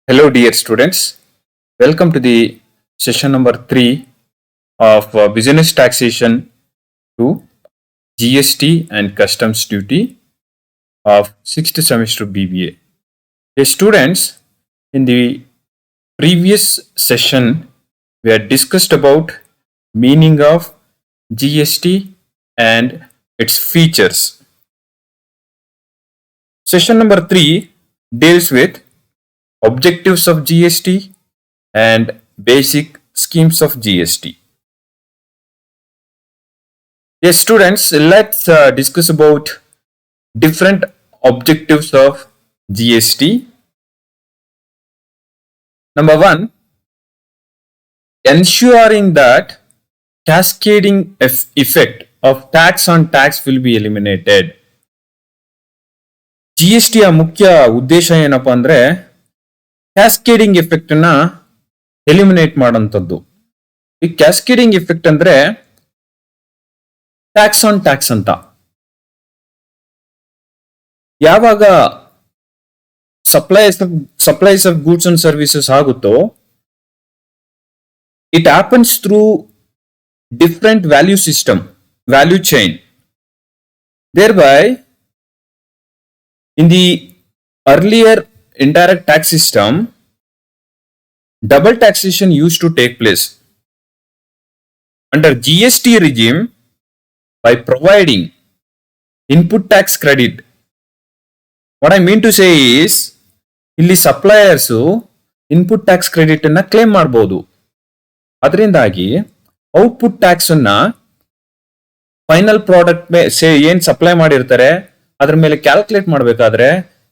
Hello, dear students. Welcome to the session number 3 of Business Taxation to GST and Customs Duty of 6th semester BBA. Yes, students, in the previous session, we had discussed about meaning of GST and its features. Session number 3 deals with objectives of GST and basic schemes of GST. Yes, students, let's discuss about different objectives of GST. Number 1, ensuring that cascading effect of tax on tax will be eliminated. GST ಮುಖ್ಯ ಉದ್ದೇಶ ಏನಪ್ಪಾ ಅಂದ್ರೆ cascading effect ನ eliminate ಮಾಡೋಂಥದ್ದು. ಈ cascading effect ಅಂದ್ರೆ tax on tax ಅಂತ. ಯಾವಾಗ supplies of goods and services ಆಗುತ್ತೋ, it happens through different value chain. Thereby, in the earlier indirect tax system, double taxation used to take place. Under GST regime, by providing input tax credit, what I mean to say is, ಇಲ್ಲಿ suppliers input tax credit ಅನ್ನ claim ಮಾಡಬಹುದು. ಅದರಿಂದಾಗಿ output tax ಅನ್ನ final product ಏನ್ supply ಮಾಡಿರ್ತಾರೆ ಅದ್ರ ಮೇಲೆ calculate ಮಾಡಬೇಕಾದ್ರೆ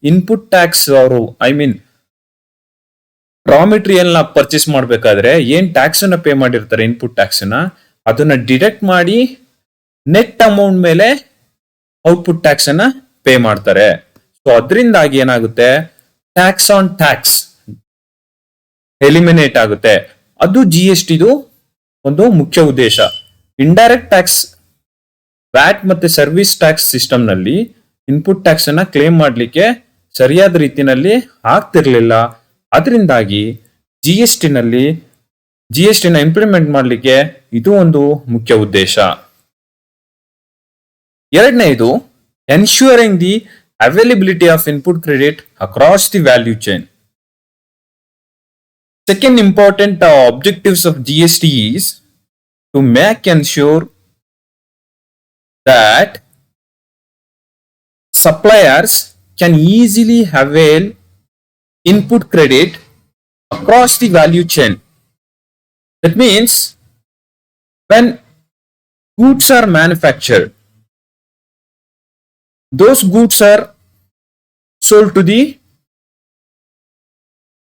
ಇನ್ಪುಟ್ ಟ್ಯಾಕ್ಸ್ ಅವರು ರಾ ಮೆಟೀರಿಯಲ್ ನ ಪರ್ಚೇಸ್ ಮಾಡಬೇಕಾದ್ರೆ ಏನ್ ಟ್ಯಾಕ್ಸ್ ಅನ್ನ ಪೇ ಮಾಡಿರ್ತಾರೆ ಇನ್ಪುಟ್ ಟ್ಯಾಕ್ಸ್ ನ ಅದನ್ನ ಡಿಡಕ್ಟ್ ಮಾಡಿ ನೆಟ್ ಅಮೌಂಟ್ ಮೇಲೆ ಔಟ್ಪುಟ್ ಟ್ಯಾಕ್ಸ್ ಅನ್ನ ಪೇ ಮಾಡ್ತಾರೆ. ಸೊ ಅದರಿಂದಾಗಿ ಏನಾಗುತ್ತೆ, ಟ್ಯಾಕ್ಸ್ ಆನ್ ಟ್ಯಾಕ್ಸ್ ಎಲಿಮಿನೇಟ್ ಆಗುತ್ತೆ. ಅದು GSTದು ಒಂದು ಮುಖ್ಯ ಉದ್ದೇಶ. ಇಂಡೈರೆಕ್ಟ್ ಟ್ಯಾಕ್ಸ್ ವ್ಯಾಟ್ ಮತ್ತೆ ಸರ್ವಿಸ್ ಟ್ಯಾಕ್ಸ್ ಸಿಸ್ಟಮ್ ನಲ್ಲಿ ಇನ್ಪುಟ್ ಟ್ಯಾಕ್ಸ್ ಅನ್ನ ಕ್ಲೇಮ್ ಮಾಡಲಿಕ್ಕೆ ಸರಿಯಾದ ರೀತಿಯಲ್ಲಿ ಆಗ್ತಿರ್ಲಿಲ್ಲ. ಅದರಿಂದಾಗಿ ಜಿಎಸ್ಟಿ ನ ಇಂಪ್ಲಿಮೆಂಟ್ ಮಾಡಲಿಕ್ಕೆ ಇದು ಒಂದು ಮುಖ್ಯ ಉದ್ದೇಶ. ಎರಡನೇದು, ensuring the availability of input credit across the value chain. Second important objectives of GST is to ensure that suppliers can easily avail input credit across the value chain. That means when goods are manufactured, those goods are sold to the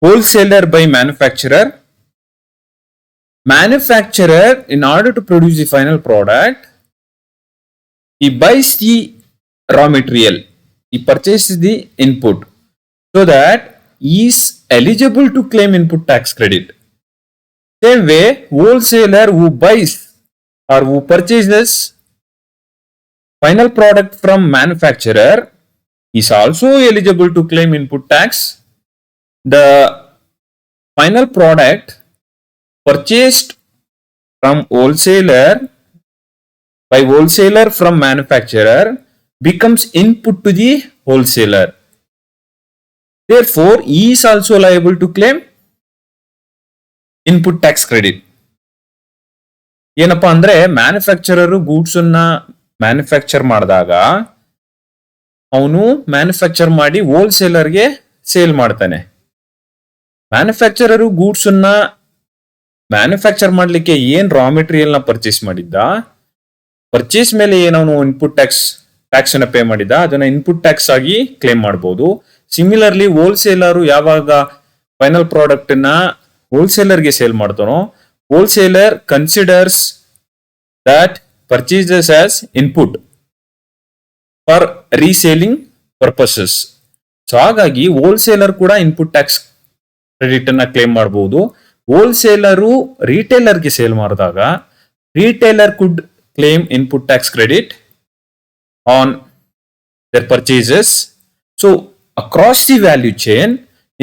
wholesaler by manufacturer. Manufacturer, in order to produce the final product, he buys the raw material, he purchases the input, so that he is eligible to claim input tax credit. Same way, wholesaler who buys or who purchases final product from manufacturer is also eligible to claim input tax. The final product purchased from wholesaler from manufacturer becomes input to the wholesaler. Therefore, he is also liable to claim input tax credit. ಏನಪ್ಪಾ ಅಂದ್ರೆ manufacturer goods ಅನ್ನ manufacture ಮಾಡಿದಾಗ ಅವನು manufacture ಮಾಡಿ ಹೋಲ್ಸೇಲರ್ಗೆ sale ಮಾಡ್ತಾನೆ. Manufacturer goods ಅನ್ನ manufacture ಮಾಡ್ಲಿಕ್ಕೆ ಏನ್ ರಾ ಮೆಟೀರಿಯಲ್ ನ ಪರ್ಚೇಸ್ ಮಾಡಿದ್ದ, ಪರ್ಚೇಸ್ ಮೇಲೆ ಏನವನು ಇನ್ಪುಟ್ ಟ್ಯಾಕ್ಸ್ ಅನ್ನ ಪೇ ಮಾಡಿದ ಅದನ್ನ ಇನ್ಪುಟ್ ಟ್ಯಾಕ್ಸ್ ಆಗಿ ಕ್ಲೇಮ್ ಮಾಡಬಹುದು. ಸಿಮಿಲರ್ಲಿ ಹೋಲ್ಸೇಲರ್ ಯಾವಾಗ ಫೈನಲ್ ಪ್ರಾಡಕ್ಟ್ ನ ಹೋಲ್ಸೇಲರ್ಗೆ ಸೇಲ್ ಮಾಡ್ತಾನೋ, wholesaler considers that purchases as input for reselling purposes. So ಹಾಗಾಗಿ ಹೋಲ್ಸೇಲರ್ ಕೂಡ ಇನ್ಪುಟ್ ಟ್ಯಾಕ್ಸ್ ಕ್ರೆಡಿಟ್ ಅನ್ನ ಕ್ಲೇಮ್ ಮಾಡಬಹುದು. ಹೋಲ್ಸೇಲರು ರಿಟೇಲರ್ಗೆ ಸೇಲ್ ಮಾಡಿದಾಗ retailer could claim input tax credit on their purchases. So across the value chain,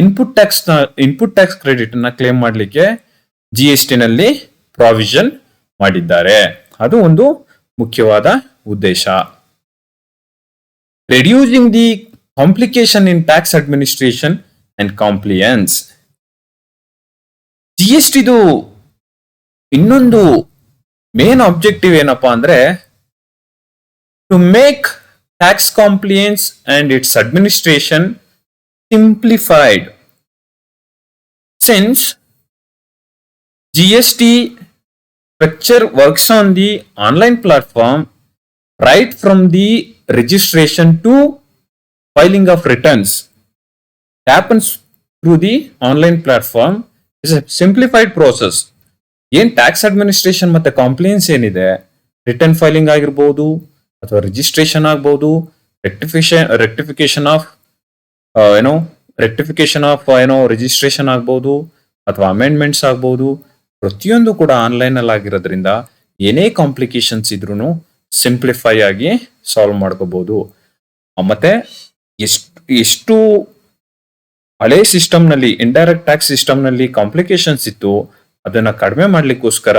input tax credit ನ claim ಮಾಡಲಿಕ್ಕೆ GST ನಲ್ಲಿ provision ಮಾಡಿದ್ದಾರೆ. ಅದು ಒಂದು ಮುಖ್ಯವಾದ ಉದ್ದೇಶ. Reducing the complication in tax administration and compliance. GSTದು ಇನ್ನೊಂದು ಮೇನ್ ಆಬ್ಜೆಕ್ಟಿವ್ ಏನಪ್ಪಾ ಅಂದ್ರೆ to make tax compliance and its administration simplified. Since GST structure works on the online platform right from the registration to filing of returns, it happens through the online platform. Is a simplified process. ಏನ್ tax administration ಮತ್ತೆ compliance ಏನಿದೆ, return filing ಆಗಿರ್ಬೋದು ಅಥವಾ registration ಆಗ್ಬಹುದು, rectification of registration ಆಗ್ಬಹುದು ಅಥವಾ amendments ಆಗ್ಬಹುದು, ಪ್ರತಿಯೊಂದು ಕೂಡ ಆನ್ಲೈನ್ ಅಲ್ಲಿ ಆಗಿರೋದ್ರಿಂದ ಏನೇ ಕಾಂಪ್ಲಿಕೇಶನ್ಸ್ ಇದ್ರೂ ಸಿಂಪ್ಲಿಫೈ ಆಗಿ ಸಾಲ್ವ್ ಮಾಡ್ಕೋಬಹುದು. ಮತ್ತೆ ಎಷ್ಟು ಹಳೆ ಸಿಸ್ಟಮ್ ನಲ್ಲಿ, ಇಂಡೈರೆಕ್ಟ್ ಟ್ಯಾಕ್ಸ್ ಸಿಸ್ಟಮ್ ನಲ್ಲಿ ಕಾಂಪ್ಲಿಕೇಶನ್ಸ್ ಇತ್ತು, ಅದನ್ನ ಕಡಿಮೆ ಮಾಡ್ಲಿಕ್ಕೋಸ್ಕರ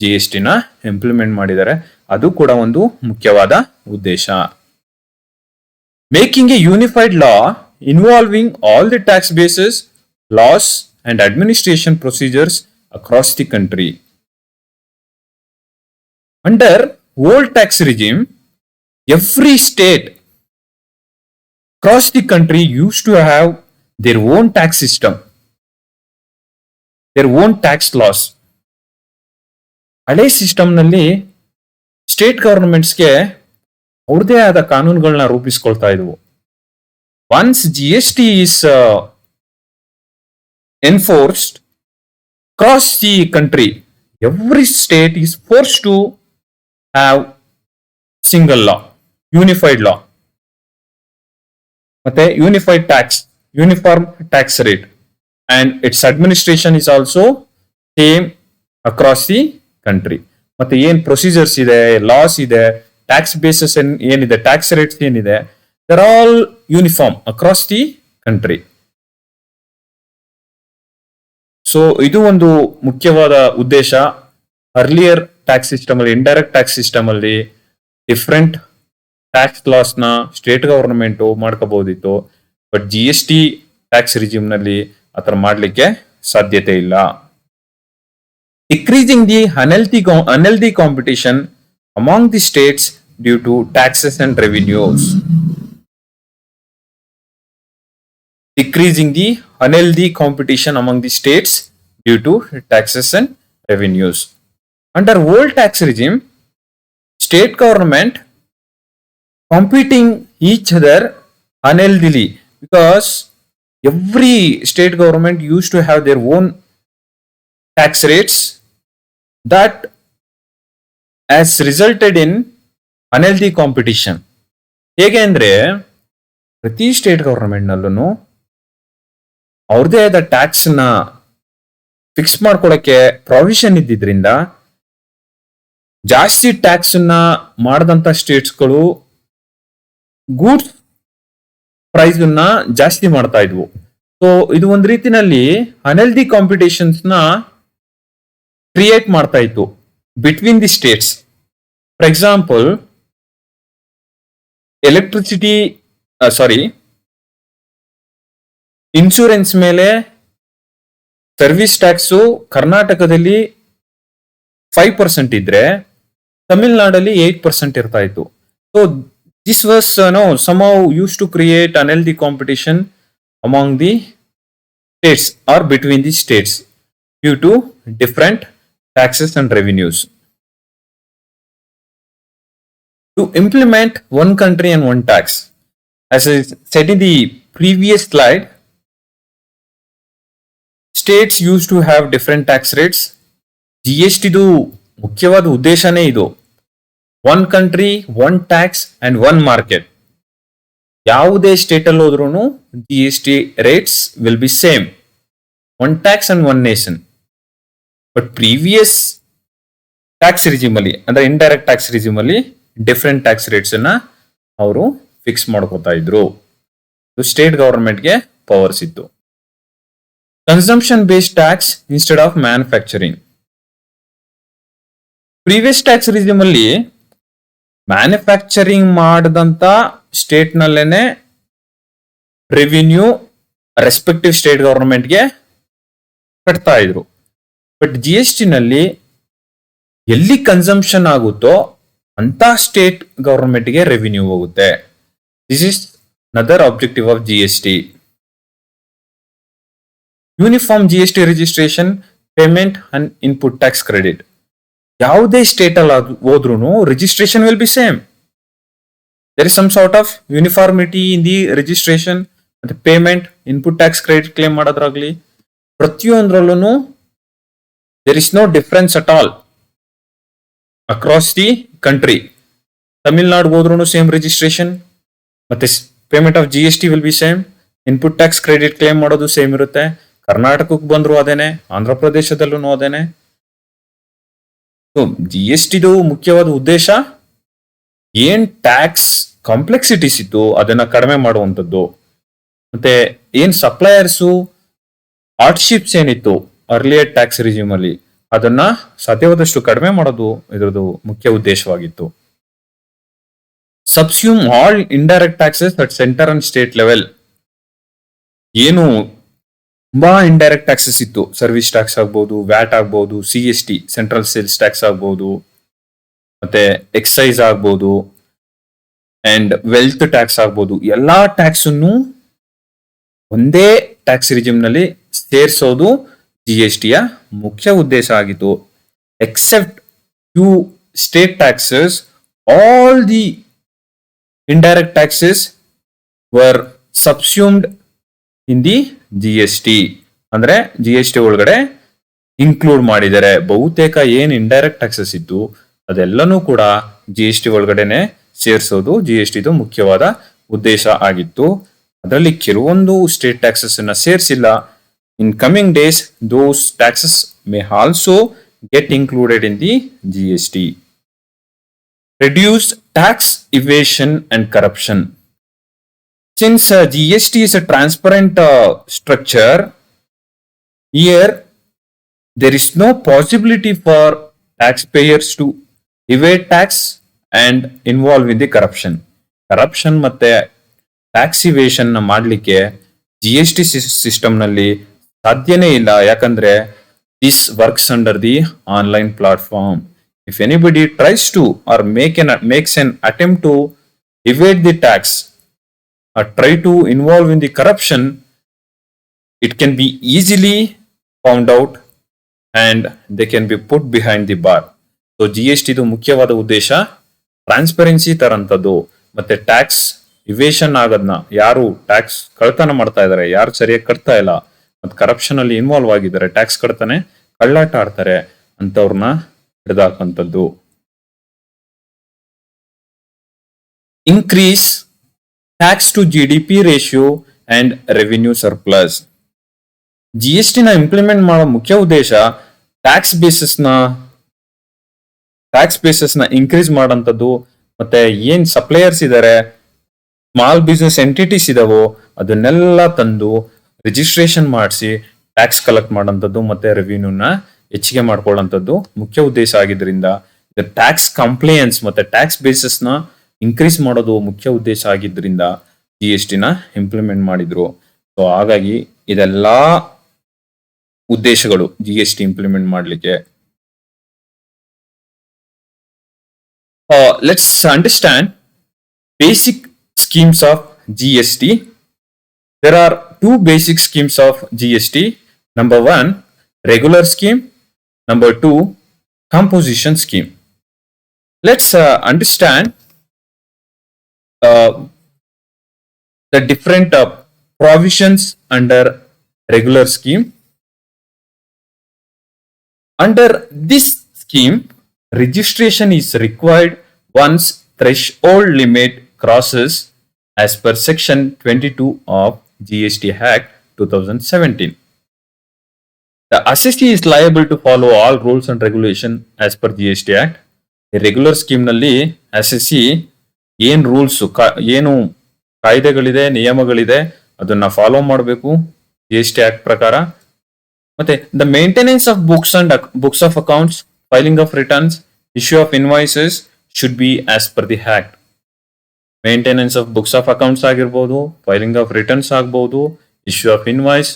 GST ನ ಇಂಪ್ಲಿಮೆಂಟ್ ಮಾಡಿದ್ದಾರೆ. ಅದು ಕೂಡ ಒಂದು ಮುಖ್ಯವಾದ ಉದ್ದೇಶ. Making A unified law involving all the tax bases, laws and administration procedures across the country. Under old tax regime, every state across the country used to have their own tax system, their own tax laws. ಹಳೆ system ನಲ್ಲಿ state ಗವರ್ಮೆಂಟ್ಸ್ಗೆ ಅವ್ರದೇ ಆದ ಕಾನೂನುಗಳನ್ನ ರೂಪಿಸ್ಕೊಳ್ತಾ ಇದ್ವು. Once GST is enforced across the country, every state is forced to have single law, unified law. ಮತ್ತೆ uniform tax rate, and its administration is also same across the country. ಮತ್ತೆ ಏನ್ procedures ಇದೆ, laws ಇದೆ, tax bases ಏನಿದೆ, tax rates ಏನಿದೆ, they're all uniform across the country. So ಇದು ಒಂದು ಮುಖ್ಯವಾದ ಉದ್ದೇಶ. ಅರ್ಲಿಯರ್ ಟ್ಯಾಕ್ಸ್ ಸಿಸ್ಟಮ್ ಅಲ್ಲಿ, ಇಂಡೈರೆಕ್ಟ್ ಟ್ಯಾಕ್ಸ್ ಸಿಸ್ಟಮ್ ಅಲ್ಲಿ ಡಿಫ್ರೆಂಟ್ ಟ್ಯಾಕ್ಸ್ ಲಾಸ್ ನ ಸ್ಟೇಟ್ ಗವರ್ನಮೆಂಟ್ ಮಾಡ್ಕೋಬಹುದಿತ್ತು. ಬಟ್ GST ಟ್ಯಾಕ್ಸ್ ರಿಜಿಮ್ ನಲ್ಲಿ ಆತರ ಮಾಡ್ಲಿಕ್ಕೆ ಸಾಧ್ಯತೆ ಇಲ್ಲ. Decreasing the unhealthy competition among the states due to taxes and revenues. Decreasing the unhealthy competition among the states due to taxes and revenues. Under old tax regime, state government competing each other unhealthily because every state government used to have their own tax rates. That has resulted in unhealthy competition. ಹೇಗೆ ಅಂದ್ರೆ ಪ್ರತಿ state government ನಲ್ಲೂ ಅವ್ರದೇ ಆದ tax ನ fix ಮಾಡ್ಕೊಳಕ್ಕೆ provision ಇದ್ದಿದ್ರಿಂದ ಜಾಸ್ತಿ tax ನ ಮಾಡದಂತ ಸ್ಟೇಟ್ಸ್ಗಳು ಗೂಡ್ಸ್ ಪ್ರೈಸ್ ನ ಜಾಸ್ತಿ ಮಾಡ್ತಾ ಇದ್ವು. ಸೊ ಇದು ಒಂದ್ ರೀತಿನಲ್ಲಿ ಅನ್ಹೆಲ್ದಿ ಕಾಂಪಿಟೇಷನ್ಸ್ ನ ಕ್ರಿಯೇಟ್ ಮಾಡ್ತಾ ಇತ್ತು between the States. For example, insurance ಮೇಲೆ ಸರ್ವಿಸ್ ಟ್ಯಾಕ್ಸು ಕರ್ನಾಟಕದಲ್ಲಿ 5% ಇದ್ರೆ ತಮಿಳ್ನಾಡಲ್ಲಿ 8% ಇರ್ತಾ ಇತ್ತು. So this was somehow used to create unhealthy competition among the states or between the states due to different taxes and revenues. To implement one country and one tax, as I said in the previous slide, states used to have different tax rates. GST ದು ಮುಖ್ಯವಾದ ಉದ್ದೇಶನೇ ಇದು, one country one tax and one market. ಯಾವುದೇ state ಅಲ್ಲಿ ಹೋದ್ರೂ GST rates will be same, one tax and one nation. But previous tax regime ಅಲ್ಲಿ, ಅಂದ್ರೆ indirect tax regime ಅಲ್ಲಿ ಡಿಫ್ರೆಂಟ್ ಟ್ಯಾಕ್ಸ್ ರೇಟ್ಸ್ ಅನ್ನ ಅವರು ಫಿಕ್ಸ್ ಮಾಡ್ಕೋತಾ ಇದ್ರು. ಸ್ಟೇಟ್ ಗವರ್ಮೆಂಟ್ಗೆ ಪವರ್ಸ್ ಇತ್ತು. Consumption based tax instead of manufacturing. Previous tax regime ಅಲ್ಲಿ ಮ್ಯಾನುಫ್ಯಾಕ್ಚರಿಂಗ್ ಮಾಡದಂತ ಸ್ಟೇಟ್ ನಲ್ಲೇನೆ ರೆವಿನ್ಯೂ ರೆಸ್ಪೆಕ್ಟಿವ್ ಸ್ಟೇಟ್ ಗವರ್ಮೆಂಟ್ಗೆ ಕಟ್ತಾ ಇದ್ರು. ಬಟ್ ಜಿ ಎಸ್ ಟಿ ನಲ್ಲಿ ಎಲ್ಲಿ ಕನ್ಸಂಪ್ಷನ್ ಆಗುತ್ತೋ ಅಂತ ಸ್ಟೇಟ್ ಗವರ್ಮೆಂಟ್ಗೆ ರೆವಿನ್ಯೂ ಹೋಗುತ್ತೆ. This is another objective of GST. Uniform GST registration, payment and input tax credit. ಯಾವುದೇ ಸ್ಟೇಟ್ ಅಲ್ಲಿ ಹೋದ್ರೂ registration will be same. There is some sort of uniformity in the registration ಮತ್ತೆ payment, input tax credit claim ಮಾಡೋದ್ರಾಗ್ಲಿ ಪ್ರತಿಯೊಂದ್ರಲ್ಲೂ there is no difference at all across the country. Tamil Nadu ಹೋದ್ರೂ same registration ಮತ್ತೆ payment of GST will be same. Input tax credit claim ಮಾಡೋದು same ಇರುತ್ತೆ. ಕರ್ನಾಟಕಕ್ಕೆ ಬಂದ್ರು ಅದೇನೆ, ಆಂಧ್ರ ಪ್ರದೇಶದಲ್ಲೂ ಅದೇನೆ. GST ಮುಖ್ಯವಾದ ಉದ್ದೇಶ ಏನ್ ಟ್ಯಾಕ್ಸ್ ಕಾಂಪ್ಲೆಕ್ಸಿಟೀಸ್ ಇತ್ತು ಅದನ್ನ ಕಡಿಮೆ ಮಾಡುವಂಥದ್ದು, ಮತ್ತೆ ಏನ್ ಸಪ್ಲೈಯರ್ಸು ಹಾರ್ಡ್ಶಿಪ್ಸ್ ಏನಿತ್ತು ಅರ್ಲಿಯರ್ ಟ್ಯಾಕ್ಸ್ ರಿಜಿಮ್ ಅಲ್ಲಿ ಅದನ್ನ ಸಾಧ್ಯವಾದಷ್ಟು ಕಡಿಮೆ ಮಾಡೋದು ಇದರದ್ದು ಮುಖ್ಯ ಉದ್ದೇಶವಾಗಿತ್ತು. Subsume all indirect taxes at centre and state level. ಏನು ತುಂಬಾ ಇಂಡೈರೆಕ್ಟ್ ಟ್ಯಾಕ್ಸಸ್ ಇತ್ತು, ಸರ್ವಿಸ್ ಟ್ಯಾಕ್ಸ್ ಆಗ್ಬಹುದು, ವ್ಯಾಟ್ ಆಗ್ಬಹುದು, CST ಸೆಂಟ್ರಲ್ ಸೇಲ್ಸ್ ಟ್ಯಾಕ್ಸ್ ಆಗ್ಬಹುದು, ಮತ್ತೆ ಎಕ್ಸೈಸ್ ಆಗ್ಬಹುದು ಅಂಡ್ ವೆಲ್ತ್ ಟ್ಯಾಕ್ಸ್ ಆಗ್ಬಹುದು. ಎಲ್ಲಾ ಟ್ಯಾಕ್ಸ್ ಅನ್ನು ಒಂದೇ ಟ್ಯಾಕ್ಸ್ ರಿಜಿಮ್ ನಲ್ಲಿ ಸೇರಿಸೋದು GST ಯ ಮುಖ್ಯ ಉದ್ದೇಶ ಆಗಿತ್ತು. Accept few state taxes, all the indirect taxes were subsumed in the GST. ಅಂದ್ರೆ GST ಒಳಗಡೆ ಇನ್ಕ್ಲೂಡ್ ಮಾಡಿದ್ದಾರೆ. ಬಹುತೇಕ ಏನ್ ಇಂಡೈರೆಕ್ಟ್ ಟ್ಯಾಕ್ಸಸ್ ಇತ್ತು ಅದೆಲ್ಲನೂ ಕೂಡ GST ಒಳಗಡೆನೆ ಸೇರಿಸೋದು GST ಮುಖ್ಯವಾದ ಉದ್ದೇಶ ಆಗಿತ್ತು. ಅದರಲ್ಲಿ ಕೆಲವೊಂದು ಸ್ಟೇಟ್ ಟ್ಯಾಕ್ಸಸ್ ಅನ್ನ ಸೇರಿಸಿಲ್ಲ. In coming days those taxes may also get included in the GST. Reduce tax evasion and corruption. Since GST is a transparent structure, here there is no possibility for taxpayers to evade tax and involve in the corruption. Corruption ಮತ್ತೆ tax evasion ಮಾಡಲಿಕ್ಕೆ GST system ನಲ್ಲಿ ಸಾಧ್ಯನೇ ಇಲ್ಲ. ಯಾಕಂದ್ರೆ this works under the online platform. If anybody tries to or makes an attempt to evade the tax or try to involve in the corruption, it can be easily found out and they can be put behind the bar. So GST ಮುಖ್ಯವಾದ ಉದ್ದೇಶ transparency ತರಂತದ್ದು, ಮತ್ತೆ tax evasion ಆಗೋದನ್ನ, ಯಾರು tax ಕಳ್ತನ ಮಾಡ್ತಾ ಇದಾರೆ, ಯಾರು ಸರಿಯಾಗಿ ಕಟ್ತಾ ಇಲ್ಲ, ಮತ್ತೆ ಕರಪ್ಷನ್ ಅಲ್ಲಿ ಇನ್ವಾಲ್ವ್ ಆಗಿದ್ದಾರೆ, ಟ್ಯಾಕ್ಸ್ ಕಳ್ತಾನೆ ಕಳ್ಳಾಟ ಆಡ್ತಾರೆ ಅಂತವ್ರನ್ನ ಹಿಡಿದಾಕಂಥದ್ದು. Increase tax to GDP ratio and revenue surplus. GST ನ ಇಂಪ್ಲಿಮೆಂಟ್ ಮಾಡೋ ಮುಖ್ಯ ಉದ್ದೇಶ ಟ್ಯಾಕ್ಸ್ ಬೇಸಸ್ ನ ಇನ್ಕ್ರೀಸ್ ಮಾಡೋಂಥದ್ದು, ಮತ್ತೆ ಏನ್ ಸಪ್ಲೈಯರ್ಸ್ ಇದಾರೆ, ಸ್ಮಾಲ್ ಬಿಸ್ನೆಸ್ ಎಂಟಿಟೀಸ್ ಇದಾವೋ ಅದನ್ನೆಲ್ಲ ತಂದು ರಿಜಿಸ್ಟ್ರೇಷನ್ ಮಾಡಿಸಿ ಟ್ಯಾಕ್ಸ್ ಕಲೆಕ್ಟ್ ಮಾಡೋಂಥದ್ದು ಮತ್ತೆ ರೆವಿನ್ಯೂನ ಹೆಚ್ಚಿಗೆ ಮಾಡ್ಕೊಳ್ಳೋಂಥದ್ದು ಮುಖ್ಯ ಉದ್ದೇಶ ಆಗಿದ್ರಿಂದ ಟ್ಯಾಕ್ಸ್ ಕಂಪ್ಲೇಯನ್ಸ್ ಮತ್ತೆ ಟ್ಯಾಕ್ಸ್ ಬೇಸಸ್ ನ ಇನ್ಕ್ರೀಸ್ ಮಾಡೋದು ಮುಖ್ಯ ಉದ್ದೇಶ ಆಗಿದ್ರಿಂದ GST ನ ಇಂಪ್ಲಿಮೆಂಟ್ ಮಾಡಿದ್ರು. ಸೊ ಹಾಗಾಗಿ ಇದೆಲ್ಲಾ ಉದ್ದೇಶಗಳು GST ಇಂಪ್ಲಿಮೆಂಟ್ ಮಾಡ್ಲಿಕ್ಕೆ. Let's understand basic schemes of GST. There are two basic schemes of GST. Number one, regular scheme. Number two, composition scheme. Let's understand the different provisions under regular scheme. Under this scheme, registration is required once threshold limit crosses as per section 22 of GST Act 2017. The assessee is liable to follow all rules and regulation as per GST Act. ಈ regular scheme ನಲ್ಲಿ assessee ಏನ್ rules ಏನು ಕಾಯ್ದೆಗಳಿದೆ, ನಿಯಮಗಳಿದೆ ಅದನ್ನ follow ಮಾಡಬೇಕು GST Act ಪ್ರಕಾರ. ಮತ್ತೆ the maintenance of books of accounts, filing of returns, issue of invoices should be as per the act. Maintenance of books of accounts ಆಗಿರ್ಬೋದು, filing of returns ಆಗ್ಬೋದು, issue of invoice,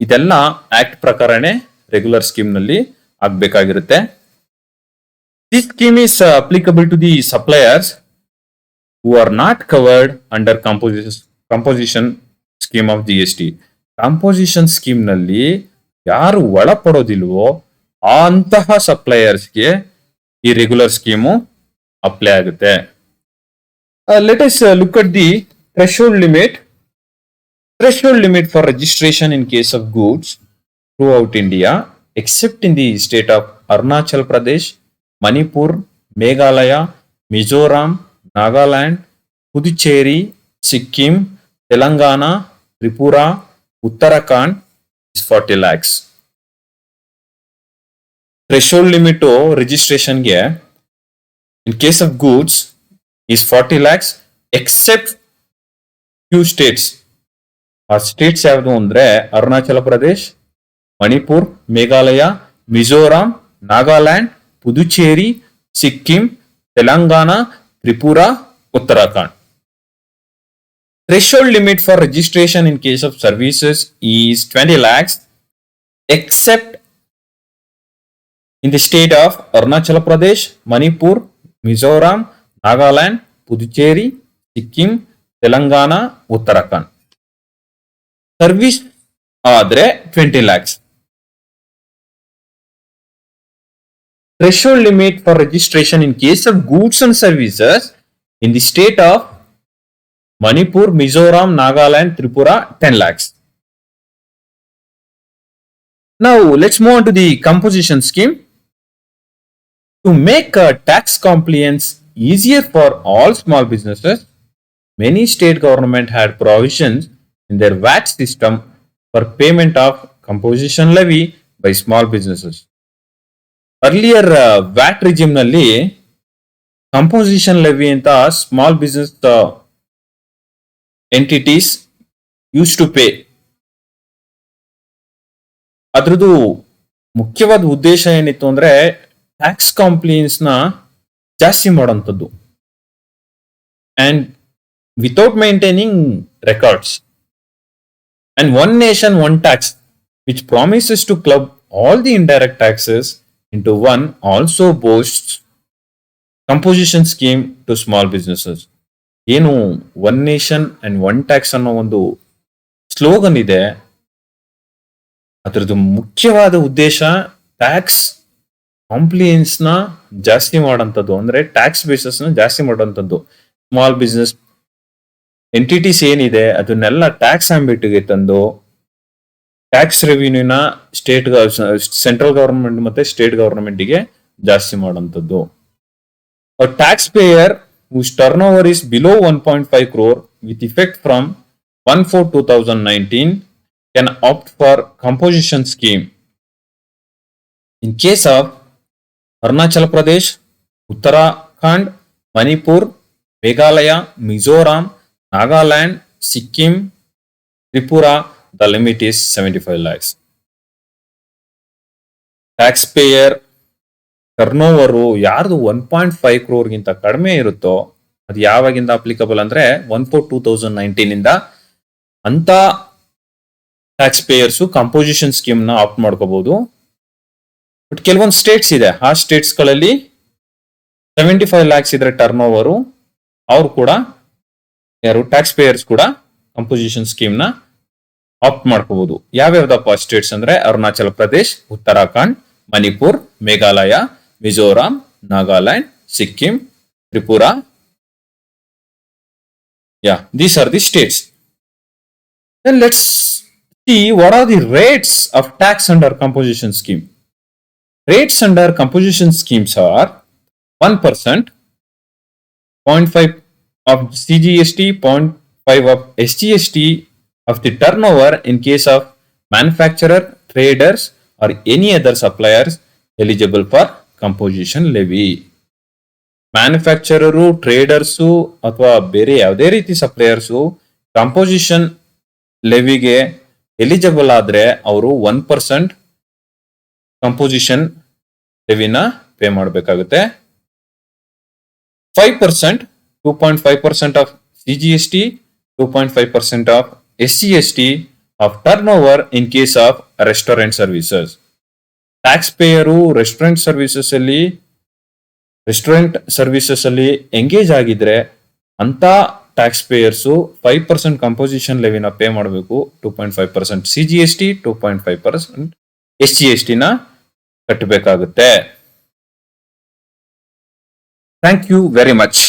ಇದೆಲ್ಲ act ಪ್ರಕಾರನೇ regular scheme ನಲ್ಲಿ ಆಗ್ಬೇಕಾಗಿರುತ್ತೆ. This scheme is applicable to the suppliers who are not covered under composition scheme of GST. Composition scheme ನಲ್ಲಿ ಯಾರು ಒಳಪಡೋದಿಲ್ವೋ ಅಂತಹ ಸಪ್ಲೈಯರ್ಸ್ಗೆ ಈ ರೆಗ್ಯುಲರ್ ಸ್ಕೀಮು ಅಪ್ಲೈ ಆಗುತ್ತೆ. Let us look at the threshold limit. Threshold limit for registration in case of goods throughout India, except in the state of Arunachal Pradesh, Manipur, Meghalaya, Mizoram, Nagaland, Puducherry, Sikkim, Telangana, Tripura, Uttarakhand is 40 lakhs. Threshold limit to registration ಗೆ in case of goods is 40 lakhs except few states. ಆ States ಯಾವುದು ಅಂದ್ರೆ Arunachal Pradesh, Manipur, Meghalaya, Mizoram, Nagaland, Puducherry, Sikkim, Telangana, Tripura, Uttarakhand. Threshold limit for registration in case of services is 20 lakhs except in the state of Arunachal Pradesh, Manipur, Mizoram, Nagaland, Puducherry, Sikkim, Telangana, Uttarakhand. Service ಆದರೆ 20 lakhs. Threshold limit for registration in case of goods and services in the state of Manipur, Mizoram, Nagaland, Tripura, 10 lakhs. Now let's move on to the composition scheme. To make tax compliance easier for all small businesses, many state government had provisions in their VAT system for payment of composition levy by small businesses. Earlier VAT regime ನಲ್ಲಿ composition levy ಅಂತ small business entities used to pay. ಅದ್ರದ್ದು ಮುಖ್ಯವಾದ ಉದ್ದೇಶ ಏನಿತ್ತು ಅಂದ್ರೆ tax compliance ನ ಜಾಸ್ತಿ ಮಾಡೋಂಥದ್ದು, and without maintaining records. And one nation one tax which promises to club all the indirect taxes into one also boosts composition scheme to small businesses. ಏನು one nation and one tax ಅನ್ನೋ ಒಂದು slogan ಇದೆ, ಅದರದ್ದು ಮುಖ್ಯವಾದ ಉದ್ದೇಶ tax compliance ನ ಜಾಸ್ತಿ ಮಾಡೋಂಥದ್ದು, ಅಂದ್ರೆ ಟ್ಯಾಕ್ಸ್ ಬೇಸಸ್ ನ ಜಾಸ್ತಿ ಮಾಡೋಂಥದ್ದು. ಸ್ಮಾಲ್ ಬಿಸ್ನೆಸ್ ಎಂಟಿಟೀಸ್ ಏನಿದೆ ಅದನ್ನೆಲ್ಲ ಟ್ಯಾಕ್ಸ್ ಆಂಬಿಟ್ಗೆ ತಂದು ಟ್ಯಾಕ್ಸ್ ರೆವಿನ್ಯೂನ ಸೆಂಟ್ರಲ್ ಗವರ್ಮೆಂಟ್ ಮತ್ತೆ ಸ್ಟೇಟ್ ಗವರ್ಮೆಂಟ್ ಗೆ ಜಾಸ್ತಿ ಮಾಡೋಂಥದ್ದು. Tax payer whose turnover is below 1.5 crore with effect from 1/4/2019 can opt for composition scheme. In case of Arunachal Pradesh, Uttarakhand, Manipur, Meghalaya, Mizoram, Nagaland, Sikkim, Tripura, the limit is 75 lakhs. Taxpayer ಟರ್ನೋವರು ಯಾರ್ದು 1.5 crore ಗಿಂತ ಕಡಿಮೆ ಇರುತ್ತೋ ಅದು ಯಾವಾಗಿಂದ applicable ಅಂದ್ರೆ 1/4/2019 ಇಂದ ಅಂತ tax payers composition scheme ನ ಆಪ್ಟ್ ಮಾಡ್ಕೋಬಹುದು. ಬಟ್ ಕೆಲವೊಂದು ಸ್ಟೇಟ್ಸ್ ಇದೆ, ಆ ಸ್ಟೇಟ್ಸ್ ಗಳಲ್ಲಿ 75 lakhs ಇದ್ರೆ ಟರ್ನ್ ಓವರು, ಅವ್ರು ಕೂಡ ಯಾರು ಟ್ಯಾಕ್ಸ್ ಪೇಯರ್ಸ್ ಕೂಡ ಕಂಪೋಸಿಷನ್ ಸ್ಕೀಮ್ ನ ಆಪ್ಟ್ ಮಾಡ್ಕೋಬಹುದು. ಯಾವ್ಯಾವ್ದಪ್ಪ ಸ್ಟೇಟ್ಸ್ ಅಂದ್ರೆ Arunachal Pradesh, Uttarakhand, Manipur, Meghalaya, Mizoram, Nagaland, Sikkim, Tripura. Yeah, these are the states. Then let's see what are the rates of tax under composition scheme. Rates under composition schemes are 1%, 0.5 of CGST, 0.5 of SGST of the turnover in case of manufacturer, traders or any other suppliers eligible for composition levy. Manufacturer, traders ಅಥವಾ ಬೇರೆ ಯಾವುದೇ ರೀತಿ ಸಪ್ಲೈಯರ್ಸು composition ಲೆವಿಗೆ eligible ಆದ್ರೆ ಅವರು 1% composition ಲೆವಿನ pay ಮಾಡಬೇಕಾಗುತ್ತೆ. 5%, 2.5% of CGST, 2.5% of SGST of turnover in case of restaurant services. Tax payer restaurant services ಅಲ್ಲಿ engage ಆಗಿದ್ರೆ ಅಂತ ಟ್ಯಾಕ್ಸ್ ಪೇಯರ್ಸು 5% ಕಂಪೋಸಿಷನ್ ಲೆವಿನ ಪೇ ಮಾಡಬೇಕು. 2.5% CGST, 2.5% SGST ನ ಕಟ್ಟಬೇಕಾಗುತ್ತೆ. Thank you very much.